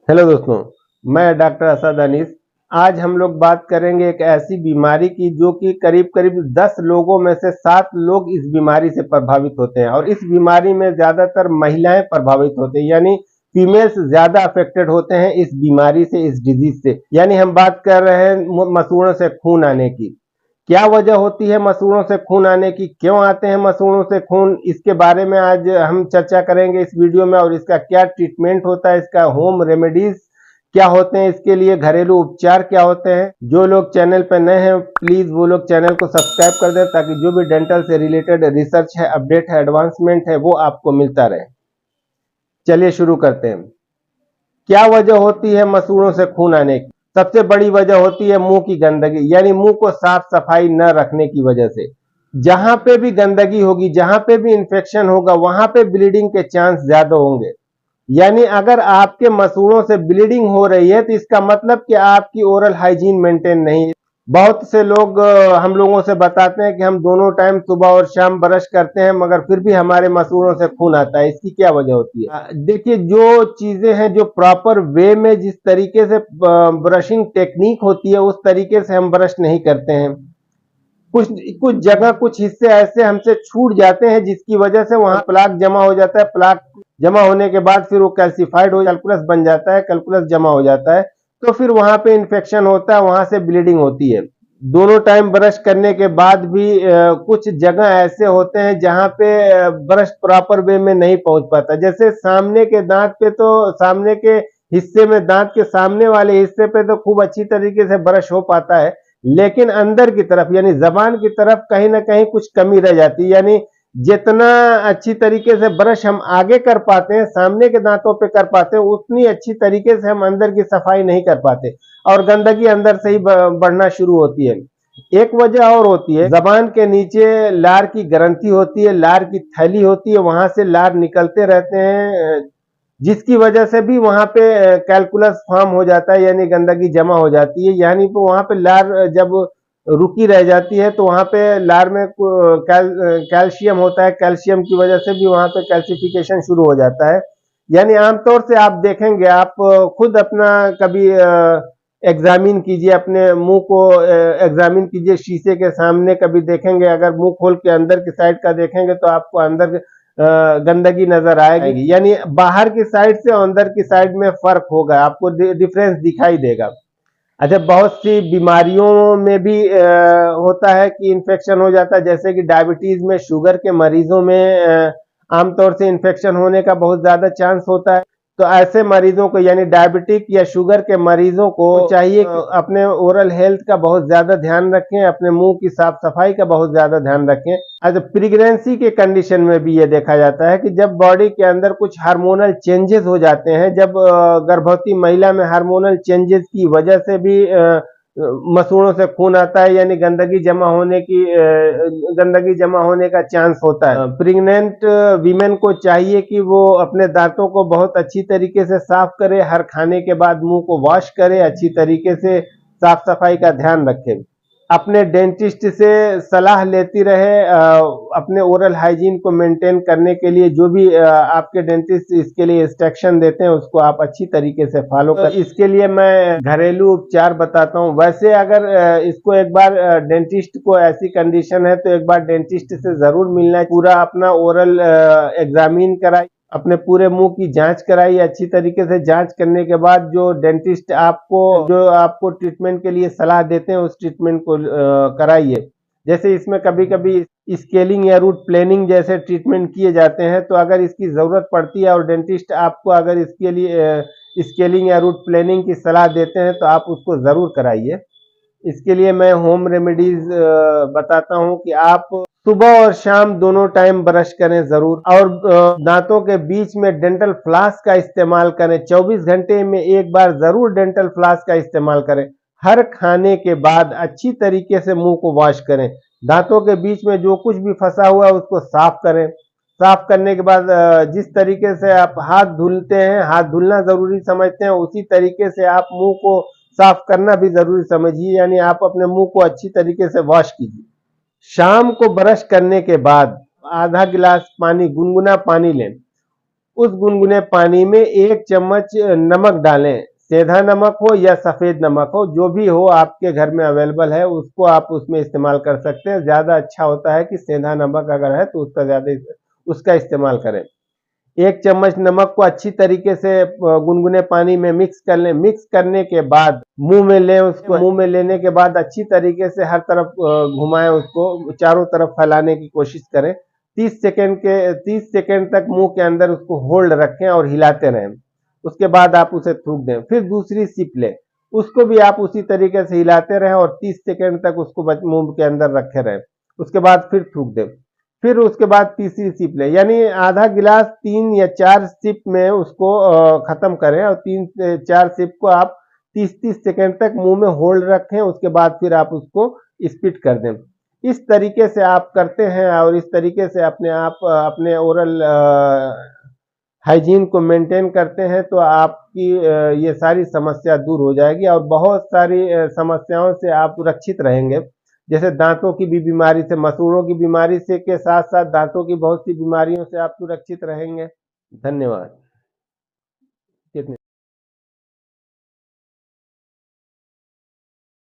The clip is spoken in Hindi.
हेलो दोस्तों, मैं डॉक्टर असद अनीस। आज हम लोग बात करेंगे एक ऐसी बीमारी की जो कि करीब करीब 10 लोगों में से 7 लोग इस बीमारी से प्रभावित होते हैं और इस बीमारी में ज़्यादातर महिलाएं प्रभावित होते हैं, यानी फीमेल्स ज़्यादा अफेक्टेड होते हैं इस बीमारी से, इस डिजीज से। यानी हम बात कर रहे हैं मसूड़ों से खून आने की। क्या वजह होती है मसूड़ों से खून आने की, क्यों आते हैं मसूड़ों से खून, इसके बारे में आज हम चर्चा करेंगे इस वीडियो में। और इसका क्या ट्रीटमेंट होता है, इसका होम रेमेडीज क्या होते हैं, इसके लिए घरेलू उपचार क्या होते हैं। जो लोग चैनल पर नए हैं प्लीज वो लोग चैनल को सब्सक्राइब कर दें ताकि जो भी डेंटल से रिलेटेड रिसर्च है, अपडेट है, एडवांसमेंट है वो आपको मिलता रहे। चलिए शुरू करते हैं। क्या वजह होती है मसूड़ों से खून आने की? सबसे बड़ी वजह होती है मुंह की गंदगी, यानी मुंह को साफ सफाई न रखने की वजह से। जहां पे भी गंदगी होगी, जहां पे भी इंफेक्शन होगा, वहां पे ब्लीडिंग के चांस ज्यादा होंगे। यानी अगर आपके मसूड़ों से ब्लीडिंग हो रही है तो इसका मतलब कि आपकी ओरल हाइजीन मेंटेन नहीं है। बहुत से लोग हम लोगों से बताते हैं कि हम दोनों टाइम सुबह और शाम ब्रश करते हैं मगर फिर भी हमारे मसूड़ों से खून आता है। इसकी क्या वजह होती है? देखिए, जो चीजें हैं, जो प्रॉपर वे में जिस तरीके से ब्रशिंग टेक्निक होती है उस तरीके से हम ब्रश नहीं करते हैं। कुछ कुछ जगह, कुछ हिस्से ऐसे हमसे छूट जाते हैं जिसकी वजह से वहां प्लाक जमा हो जाता है। प्लाक जमा होने के बाद फिर वो कैल्सिफाइड हो, कैलकुलस बन जाता है, कैलकुलस जमा हो जाता है, तो फिर वहां पे इन्फेक्शन होता है, वहां से ब्लीडिंग होती है। दोनों टाइम ब्रश करने के बाद भी कुछ जगह ऐसे होते हैं जहां पे ब्रश प्रॉपर वे में नहीं पहुंच पाता। जैसे सामने के दांत पे, तो सामने के हिस्से में, दांत के सामने वाले हिस्से पे तो खूब अच्छी तरीके से ब्रश हो पाता है, लेकिन अंदर की तरफ यानी जबान की तरफ कहीं ना कहीं कुछ कमी रह जाती है। यानी जितना अच्छी तरीके से ब्रश हम आगे कर पाते हैं, सामने के दांतों पे कर पाते हैं, उतनी अच्छी तरीके से हम अंदर की सफाई नहीं कर पाते और गंदगी अंदर से ही बढ़ना शुरू होती है। एक वजह और होती है, जबान के नीचे लार की ग्रंथि होती है, लार की थैली होती है, वहां से लार निकलते रहते हैं, जिसकी वजह से भी वहां पे कैलकुलस फॉर्म हो जाता है, यानी गंदगी जमा हो जाती है। यानी तो वहां पे लार जब रुकी रह जाती है तो वहां पे लार में कैल्शियम होता है, कैल्शियम की वजह से भी वहां पे कैल्सिफिकेशन शुरू हो जाता है। यानी आमतौर से आप देखेंगे, आप खुद अपना कभी एग्जामिन कीजिए, अपने मुंह को एग्जामिन कीजिए शीशे के सामने, कभी देखेंगे, अगर मुंह खोल के अंदर की साइड का देखेंगे तो आपको अंदर गंदगी नजर आएगी। यानी बाहर की साइड से और अंदर की साइड में फर्क होगा, आपको डिफरेंस दिखाई देगा। अच्छा, बहुत सी बीमारियों में भी होता है कि इन्फेक्शन हो जाता है, जैसे कि डायबिटीज में, शुगर के मरीजों में आमतौर से इन्फेक्शन होने का बहुत ज्यादा चांस होता है। तो ऐसे मरीजों को, यानी डायबिटिक या शुगर के मरीजों को चाहिए कि अपने ओरल हेल्थ का बहुत ज्यादा ध्यान रखें, अपने मुंह की साफ सफाई का बहुत ज्यादा ध्यान रखें। अच्छा, प्रेगनेंसी के कंडीशन में भी ये देखा जाता है कि जब बॉडी के अंदर कुछ हार्मोनल चेंजेस हो जाते हैं, जब गर्भवती महिला में हार्मोनल चेंजेस की वजह से भी मसूड़ों से खून आता है, यानी गंदगी जमा होने का चांस होता है। प्रेग्नेंट वीमेन को चाहिए कि वो अपने दांतों को बहुत अच्छी तरीके से साफ करे, हर खाने के बाद मुंह को वॉश करे, अच्छी तरीके से साफ सफाई का ध्यान रखे, अपने डेंटिस्ट से सलाह लेती रहे अपने ओरल हाइजीन को मेंटेन करने के लिए। जो भी आपके डेंटिस्ट इसके लिए इंस्ट्रक्शन देते हैं उसको आप अच्छी तरीके से फॉलो कर। इसके लिए मैं घरेलू उपचार बताता हूं। वैसे अगर इसको एक बार डेंटिस्ट को ऐसी कंडीशन है तो एक बार डेंटिस्ट से जरूर मिलना है, पूरा अपना ओरल एग्जामिन कराइए, अपने पूरे मुंह की जांच कराइए। अच्छी तरीके से जांच करने के बाद जो आपको ट्रीटमेंट के लिए सलाह देते हैं उस ट्रीटमेंट को कराइए। जैसे इसमें कभी कभी स्केलिंग या रूट प्लेनिंग जैसे ट्रीटमेंट किए जाते हैं, तो अगर इसकी जरूरत पड़ती है और डेंटिस्ट आपको अगर इसके लिए स्केलिंग या रूट प्लेनिंग की सलाह देते हैं तो आप उसको जरूर कराइए। इसके लिए मैं होम रेमेडीज बताता हूं कि आप सुबह और शाम दोनों टाइम ब्रश करें जरूर, और दांतों के बीच में डेंटल फ्लॉस का इस्तेमाल करें। 24 घंटे में एक बार जरूर डेंटल फ्लॉस का इस्तेमाल करें। हर खाने के बाद अच्छी तरीके से मुंह को वॉश करें, दांतों के बीच में जो कुछ भी फंसा हुआ है उसको साफ करें। साफ करने के बाद जिस तरीके से आप हाथ धुलते हैं, हाथ धुलना जरूरी समझते हैं, उसी तरीके से आप मुंह को साफ करना भी जरूरी समझिए, यानी आप अपने मुंह को अच्छी तरीके से वॉश कीजिए। शाम को ब्रश करने के बाद आधा गिलास पानी, गुनगुना पानी लें, उस गुनगुने पानी में 1 चम्मच नमक डालें, सेंधा नमक हो या सफेद नमक हो, जो भी हो आपके घर में अवेलेबल है उसको आप उसमें इस्तेमाल कर सकते हैं। ज्यादा अच्छा होता है कि सेंधा नमक अगर है तो उसका इस्तेमाल करें। 1 चम्मच नमक को अच्छी तरीके से गुनगुने पानी में मिक्स कर लें। मिक्स करने के बाद मुंह में लें उसको। मुंह में लेने के बाद अच्छी तरीके से हर तरफ घुमाएं, उसको चारों तरफ फैलाने की कोशिश करें। 30 सेकंड तक मुंह के अंदर उसको होल्ड रखें और हिलाते रहें। उसके बाद आप उसे थूक दें। फिर दूसरी सिप लें, उसको भी आप उसी तरीके से हिलाते रहें और 30 सेकंड तक उसको मुंह के अंदर रखे रहें। उसके बाद फिर थूक दें। फिर उसके बाद तीसरी सिप लें, यानी आधा गिलास 3 या 4 सिप में उसको खत्म करें और 3 से 4 सिप को आप 30-30 सेकंड तक मुंह में होल्ड रखें। उसके बाद फिर आप उसको स्पिट कर दें। इस तरीके से आप करते हैं और इस तरीके से अपने ओरल हाइजीन को मेंटेन करते हैं तो आपकी ये सारी समस्या दूर हो जाएगी और बहुत सारी समस्याओं से आप सुरक्षित रहेंगे। जैसे दांतों की भी बीमारी से, मसूड़ों की बीमारी से के साथ साथ दांतों की बहुत सी बीमारियों से आप सुरक्षित रहेंगे। धन्यवाद।